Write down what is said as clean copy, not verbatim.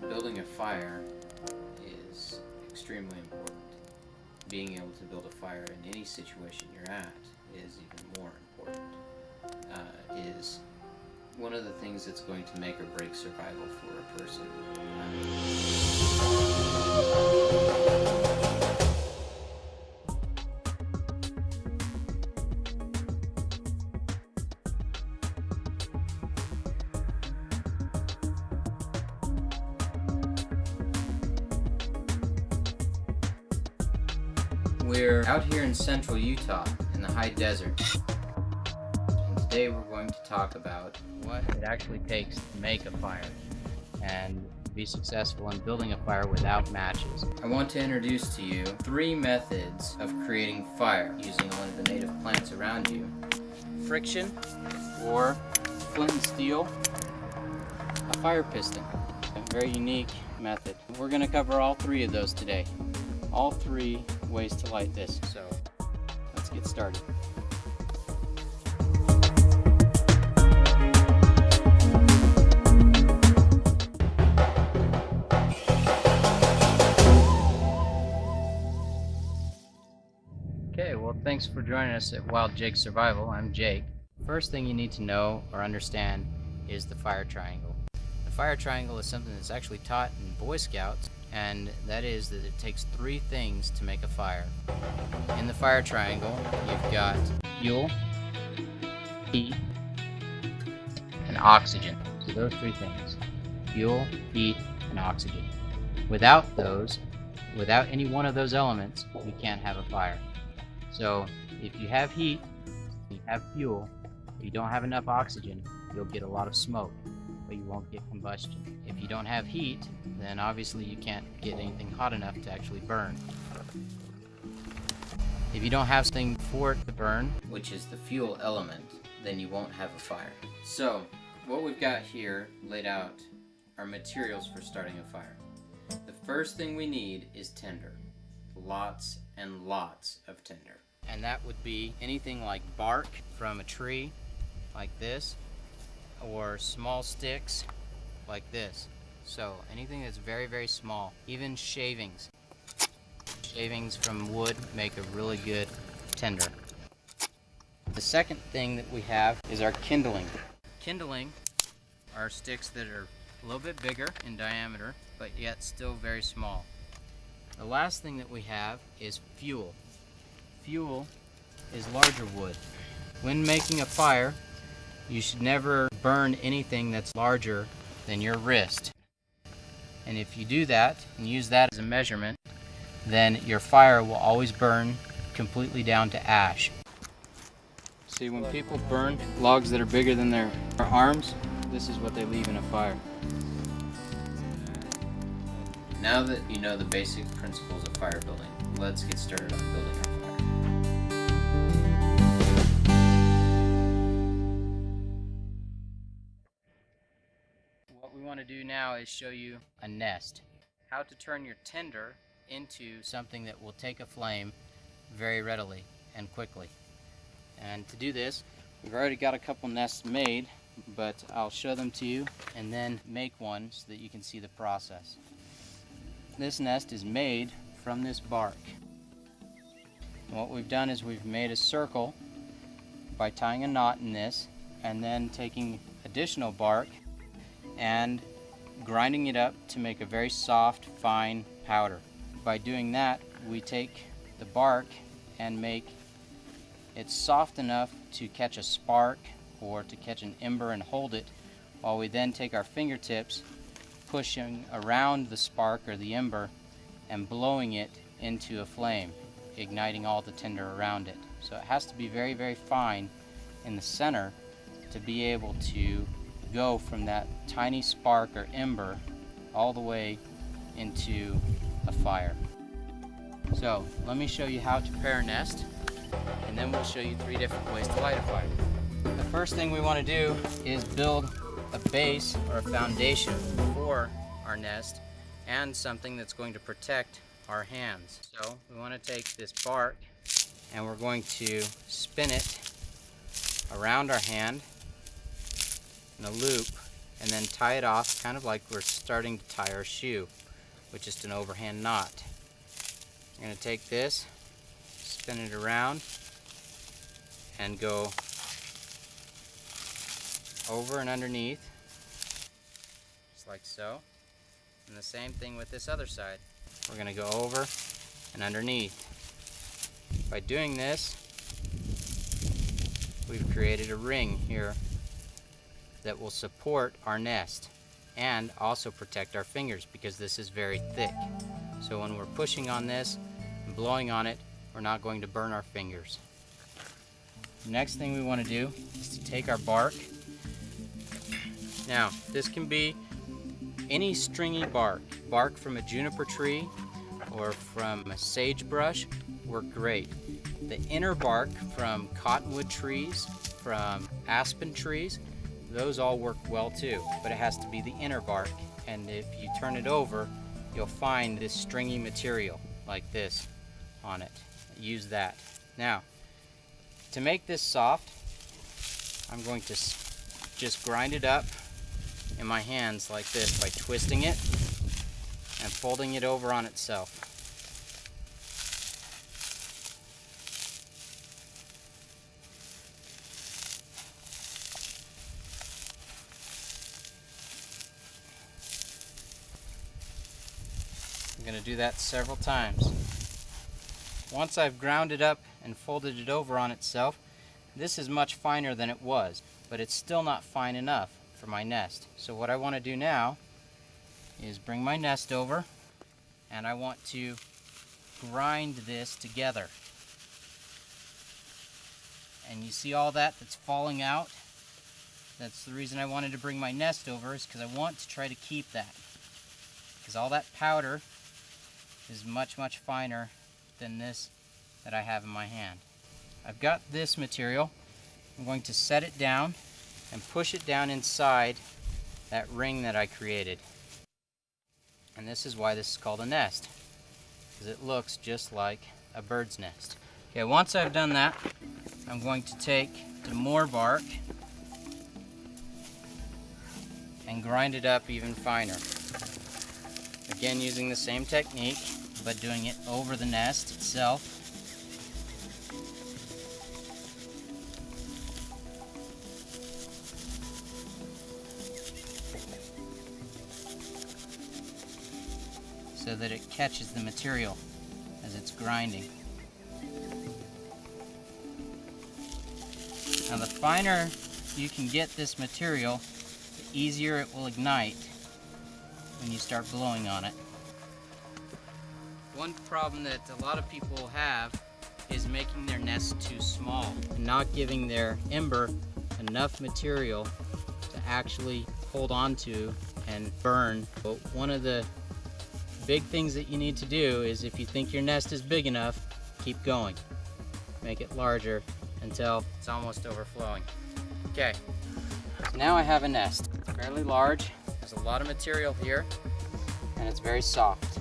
Building a fire is extremely important. Being able to build a fire in any situation you're at is even more important. Is one of the things that's going to make or break survival for a person. We're out here in central Utah in the high desert, and today we're going to talk about what it actually takes to make a fire and be successful in building a fire without matches. I want to introduce to you 3 methods of creating fire using one of the native plants around you: friction, or flint and steel, a fire piston. A very unique method. We're going to cover all 3 of those today. All 3 ways to light this. So let's get started. Okay, well, thanks for joining us at Wild Jake's Survival. I'm Jake. First thing you need to know or understand is the fire triangle. The fire triangle is something that's actually taught in Boy Scouts, and that is that it takes 3 things to make a fire. In the fire triangle, you've got fuel, heat, and oxygen. So those 3 things: fuel, heat, and oxygen. Without any one of those elements, you can't have a fire. So if you have heat, you have fuel, but you don't have enough oxygen, you'll get a lot of smoke, but you won't get combustion. If you don't have heat, then obviously you can't get anything hot enough to actually burn. If you don't have something for it to burn, which is the fuel element, then you won't have a fire. So what we've got here laid out are materials for starting a fire. The first thing we need is tinder. Lots and lots of tinder. And that would be anything like bark from a tree, like this, or small sticks, like this. So anything that's very, very small. Even shavings. Shavings from wood make a really good tinder. The second thing that we have is our kindling. Kindling are sticks that are a little bit bigger in diameter, but yet still very small. The last thing that we have is fuel. Fuel is larger wood. When making a fire, you should never burn anything that's larger than your wrist. And if you do that and use that as a measurement, then your fire will always burn completely down to ash. See, when people burn logs that are bigger than their arms, this is what they leave in a fire. Now that you know the basic principles of fire building, let's get started on building our fire. What we want to do now is show you a nest. How to turn your tinder into something that will take a flame very readily and quickly. And to do this, we've already got a couple nests made, but I'll show them to you and then make one so that you can see the process. This nest is made from this bark. And what we've done is we've made a circle by tying a knot in this and then taking additional bark and grinding it up to make a very soft, fine powder. By doing that, we take the bark and make it soft enough to catch a spark or to catch an ember and hold it, while we then take our fingertips, pushing around the spark or the ember and blowing it into a flame, igniting all the tinder around it. So it has to be very, very fine in the center to be able to go from that tiny spark or ember all the way into a fire. So let me show you how to prepare a nest, and then we'll show you 3 different ways to light a fire. The first thing we want to do is build a base or a foundation for our nest and something that's going to protect our hands. So we want to take this bark and we're going to spin it around our hand in a loop and then tie it off kind of like we're starting to tie our shoe with just an overhand knot. I'm going to take this, spin it around, and go over and underneath, just like so. And the same thing with this other side. We're going to go over and underneath. By doing this, we've created a ring here that will support our nest and also protect our fingers because this is very thick. So when we're pushing on this and blowing on it, we're not going to burn our fingers. The next thing we want to do is to take our bark. Now, this can be any stringy bark. Bark from a juniper tree or from a sagebrush work great. The inner bark from cottonwood trees, from aspen trees, those all work well too, but it has to be the inner bark. And if you turn it over, you'll find this stringy material like this on it. Use that. Now, to make this soft, I'm going to just grind it up in my hands like this by twisting it and folding it over on itself. I'm going to do that several times. Once I've ground it up and folded it over on itself, this is much finer than it was, but it's still not fine enough for my nest. So what I want to do now is bring my nest over, and I want to grind this together. And you see all that's falling out? That's the reason I wanted to bring my nest over, is because I want to try to keep that. Because all that powder is much finer than this that I have in my hand. I've got this material. I'm going to set it down and push it down inside that ring that I created. And this is why this is called a nest, because it looks just like a bird's nest. Okay, once I've done that, I'm going to take some more bark and grind it up even finer. Again, using the same technique, but doing it over the nest itself. So that it catches the material as it's grinding. Now, the finer you can get this material, the easier it will ignite when you start blowing on it. One problem that a lot of people have is making their nest too small and not giving their ember enough material to actually hold on to and burn. But one of the big things that you need to do is, if you think your nest is big enough, keep going. Make it larger until it's almost overflowing. Okay, so now I have a nest. It's fairly large, there's a lot of material here, and it's very soft.